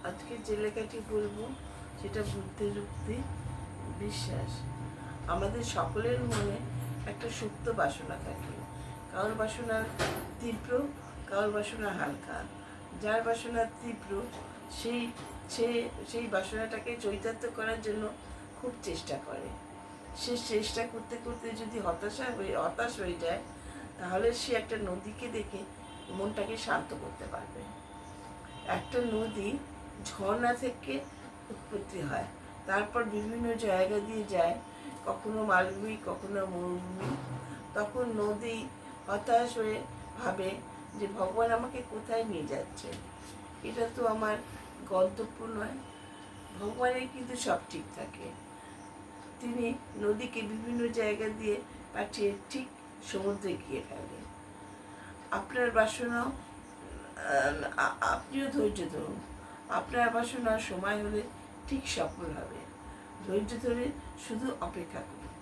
আজকে যে লেখাটি বলবো সেটা বুদ্ধের উক্তি, বিশ্বাস। আমাদের সকলের মনে একটা সুপ্ত বাসনা থাকে। কারোর বাসনা তীব্র, কারোর বাসনা হালকা। যার বাসনা তীব্র সেই সে সেই বাসনাটাকে চরিতার্থ করার জন্য খুব চেষ্টা করে। সে চেষ্টা করতে করতে যদি হতাশ হয়ে যায়, তাহলে সে একটা নদীকে দেখে মনটাকে শান্ত করতে পারবে। একটা নদী ঝর্ণা থেকে উৎপত্তি হয়, তারপর বিভিন্ন জায়গা দিয়ে যায়, কখনো মালভূমি, কখনো মরুভূমি। তখন নদী হতাশ হয়ে ভাবে যে ভগবান আমাকে কোথায় নিয়ে যাচ্ছে, এটা তো আমার গন্তব্য নয়। ভগবানের কিন্তু সব ঠিক থাকে। তিনি নদীকে বিভিন্ন জায়গা দিয়ে পাঠিয়ে ঠিক সমুদ্রে গিয়ে ফেলে। আপনার বাসনাও আপনিও ধৈর্য ধরুন। আপনার বাসনার সময় হলে ঠিক সফল হবে। ধৈর্য ধরে শুধু অপেক্ষা করুন।